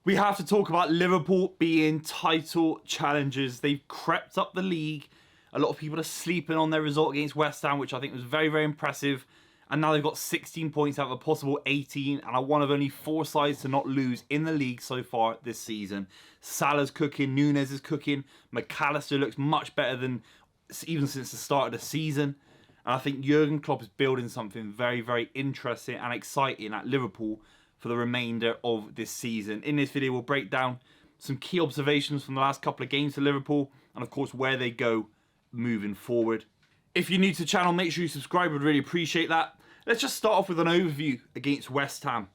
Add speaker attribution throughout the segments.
Speaker 1: We have to talk about Liverpool being title challengers. They've crept up the league. A lot of people are sleeping on their result against West Ham, which I think was very, very impressive. And now they've got 16 points out of a possible 18. And are one of only 4 sides to not lose in the league so far this season. Salah's cooking. Núñez is cooking. McAllister looks much better than even since the start of the season. And I think Jurgen Klopp is building something very, very interesting and exciting at Liverpool for the remainder of this season. In this video, we'll break down some key observations from the last couple of games for Liverpool and, of course, where they go moving forward. If you're new to the channel, make sure you subscribe. I'd really appreciate that. Let's just start off with an overview against West Ham.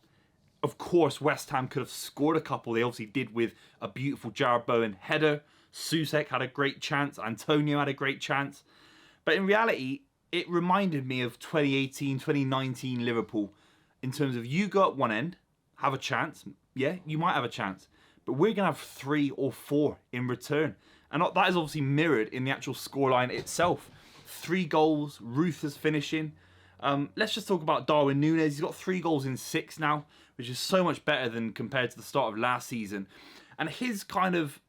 Speaker 1: Of course, West Ham could have scored a couple. They obviously did with a beautiful Jarrod Bowen header. Soucek had a great chance. Antonio had a great chance. But in reality, it reminded me of 2018, 2019 Liverpool in terms of you go at one end, have a chance. Yeah, you might have a chance. But we're going to have 3 or 4 in return. And that is obviously mirrored in the actual scoreline itself. 3 goals, ruthless finishing. Let's just talk about Darwin Núñez. He's got 3 goals in 6 now, which is so much better than compared to the start of last season. And his kind of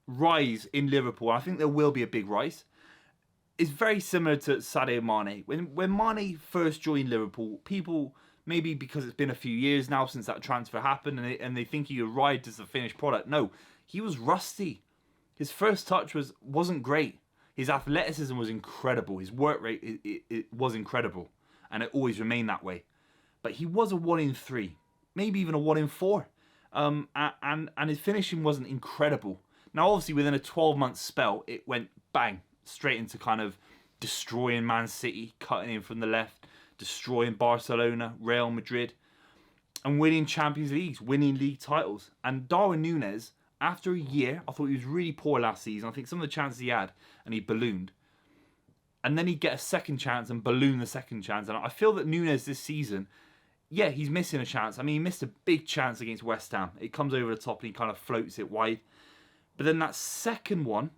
Speaker 1: rise in Liverpool, I think there will be a big rise, is very similar to Sadio Mane. When Mane first joined Liverpool, people, maybe because it's been a few years now since that transfer happened, and they think he arrived as a finished product. No, he was rusty. His first touch wasn't great. His athleticism was incredible. His work rate it was incredible, and it always remained that way. But he was a 1 in 3, maybe even a 1 in 4, and his finishing wasn't incredible. Now, obviously, within a 12-month spell, it went bang straight into kind of destroying Man City, cutting in from the left, destroying Barcelona, Real Madrid, and winning Champions Leagues, winning league titles. And Darwin Núñez, after a year, I thought he was really poor last season. I think some of the chances he had, and he ballooned. And then he'd get a second chance and balloon the second chance. And I feel that Núñez this season, yeah, he's missing a chance. I mean, he missed a big chance against West Ham. It comes over the top and he kind of floats it wide. But then that second one,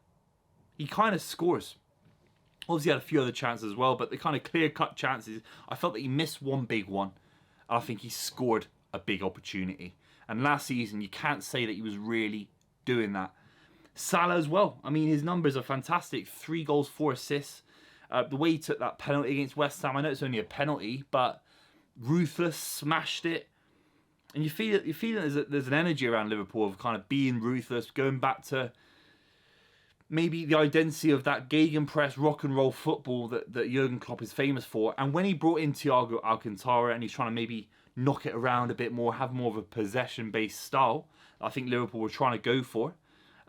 Speaker 1: he kind of scores. Obviously had a few other chances as well, but the kind of clear-cut chances, I felt that he missed one big one. And I think he scored a big opportunity. And last season, you can't say that he was really doing that. Salah as well. I mean, his numbers are fantastic. 3 goals, 4 assists. The way he took that penalty against West Ham, I know it's only a penalty, but ruthless, smashed it. And you feel there's an energy around Liverpool of kind of being ruthless, going back to maybe the identity of that gegenpress rock and roll football that Jurgen Klopp is famous for. And when he brought in Thiago Alcantara and he's trying to maybe knock it around a bit more, have more of a possession-based style, I think Liverpool were trying to go for.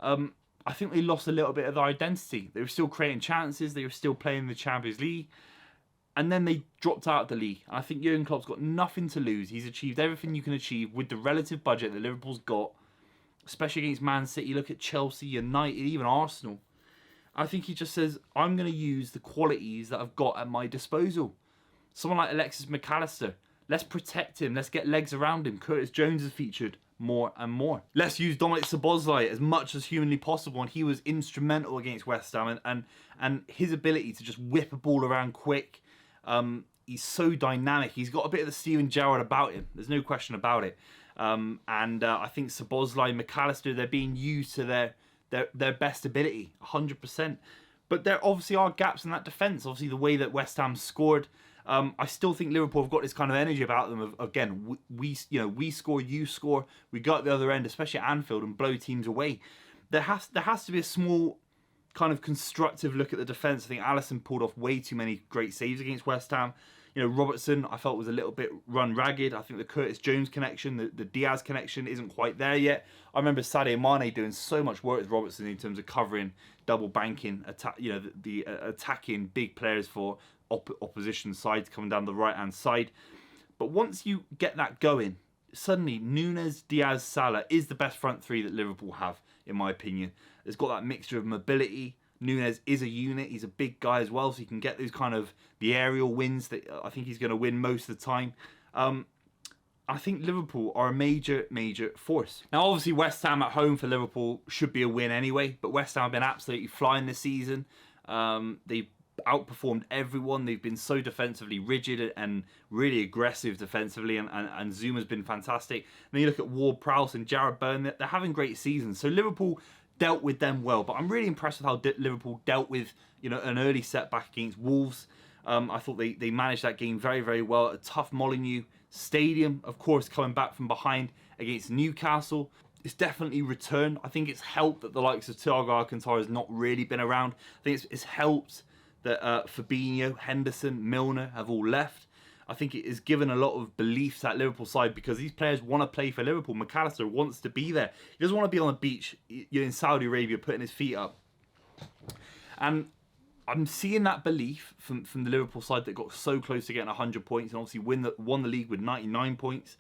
Speaker 1: I think they lost a little bit of their identity. They were still creating chances. They were still playing the Champions League. And then they dropped out of the league. I think Jurgen Klopp's got nothing to lose. He's achieved everything you can achieve with the relative budget that Liverpool's got, especially against Man City. Look at Chelsea, United, even Arsenal. I think he just says, I'm going to use the qualities that I've got at my disposal. Someone like Alexis McAllister. Let's protect him. Let's get legs around him. Curtis Jones has featured more and more. Let's use Dominic Szoboszlai as much as humanly possible. And he was instrumental against West Ham. And his ability to just whip a ball around quick. He's so dynamic. He's got a bit of the Steven Gerrard about him. There's no question about it. I think Szoboszlai, McAllister, they're being used to their best ability, 100%. But there obviously are gaps in that defence. Obviously, the way that West Ham scored, I still think Liverpool have got this kind of energy about them. Again, we score, you score. We go at the other end, especially at Anfield, and blow teams away. There has to be a small kind of constructive look at the defence. I think Alisson pulled off way too many great saves against West Ham. You know, Robertson, I felt was a little bit run ragged. I think the Curtis Jones connection, the Diaz connection isn't quite there yet. I remember Sadio Mane doing so much work with Robertson in terms of covering, double banking, attacking big players for opposition sides coming down the right-hand side. But once you get that going, suddenly Núñez, Diaz, Salah is the best front three that Liverpool have, in my opinion. It's got that mixture of mobility. Núñez is a unit. He's a big guy as well, so he can get those kind of the aerial wins that I think he's going to win most of the time. I think Liverpool are a major force. Now, obviously, West Ham at home for Liverpool should be a win anyway, but West Ham have been absolutely flying this season. They outperformed everyone. They've been so defensively rigid and really aggressive defensively, and Zuma's been fantastic. And then you look at Ward-Prowse and Jarrod Bowen, they're having great seasons. So Liverpool dealt with them well, but I'm really impressed with how Liverpool dealt with, you know, an early setback against Wolves. I thought they managed that game very, very well. A tough Molineux Stadium, of course, coming back from behind against Newcastle. It's definitely returned. I think it's helped that the likes of Thiago Alcantara has not really been around. I think it's helped that Fabinho, Henderson, Milner have all left. I think it has given a lot of belief to that Liverpool side because these players want to play for Liverpool. McAllister wants to be there. He doesn't want to be on the beach, you know, in Saudi Arabia putting his feet up. And I'm seeing that belief from the Liverpool side that got so close to getting 100 points and obviously won the league with 99 points.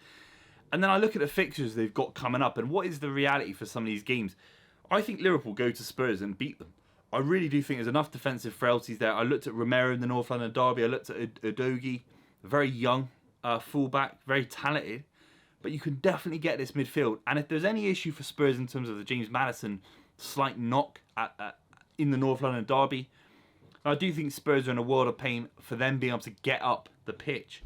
Speaker 1: And then I look at the fixtures they've got coming up and what is the reality for some of these games. I think Liverpool go to Spurs and beat them. I really do think there's enough defensive frailties there. I looked at Romero in the North London derby. I looked at Udogie, very young fullback, very talented. But you can definitely get this midfield. And if there's any issue for Spurs in terms of the James Maddison slight knock in the North London derby, I do think Spurs are in a world of pain for them being able to get up the pitch.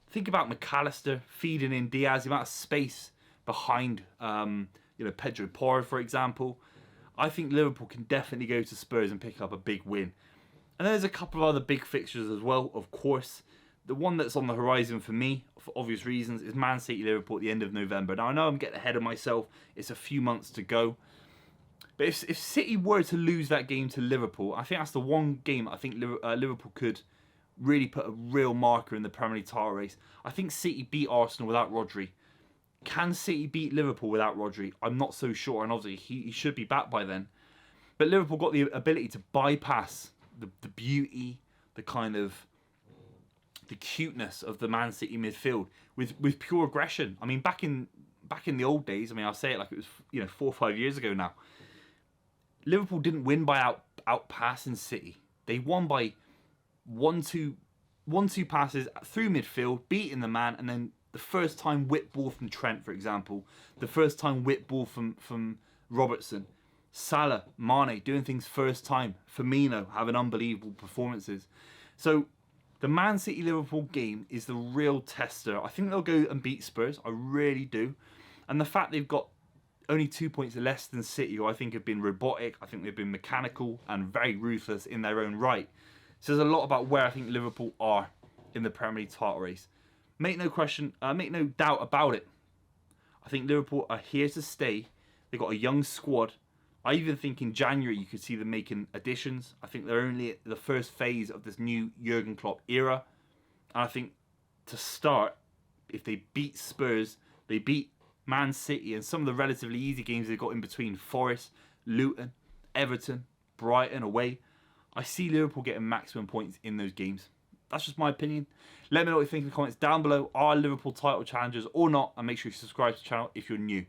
Speaker 1: Think about McAllister feeding in Diaz, the amount of space behind Pedro Porro, for example. I think Liverpool can definitely go to Spurs and pick up a big win. And there's a couple of other big fixtures as well, of course. The one that's on the horizon for me, for obvious reasons, is Man City Liverpool at the end of November. Now, I know I'm getting ahead of myself. It's a few months to go. But if City were to lose that game to Liverpool, I think that's the one game I think Liverpool could really put a real marker in the Premier League title race. I think City beat Arsenal without Rodri. Can City beat Liverpool without Rodri? I'm not so sure, and obviously he should be back by then. But Liverpool got the ability to bypass the beauty, the kind of the cuteness of the Man City midfield with pure aggression. I mean, back in the old days, I mean, I'll say it like it was 4 or 5 years ago now. Liverpool didn't win by outpassing City. They won by 1-2 passes through midfield, beating the man, and then the first time whip ball from Trent, for example, the first time whip ball from Robertson, Salah, Mane doing things first time, Firmino having unbelievable performances. So the Man City Liverpool game is the real tester. I think they'll go and beat Spurs. I really do. And the fact they've got only 2 points less than City, who I think have been robotic, I think they've been mechanical and very ruthless in their own right, says a lot about where I think Liverpool are in the Premier League title race. Make no doubt about it. I think Liverpool are here to stay. They've got a young squad. I even think in January you could see them making additions. I think they're only at the first phase of this new Jurgen Klopp era. And I think to start, if they beat Spurs, they beat Man City and some of the relatively easy games they've got in between, Forest, Luton, Everton, Brighton away, I see Liverpool getting maximum points in those games. That's just my opinion. Let me know what you think in the comments down below. Are Liverpool title challengers or not? And make sure you subscribe to the channel if you're new.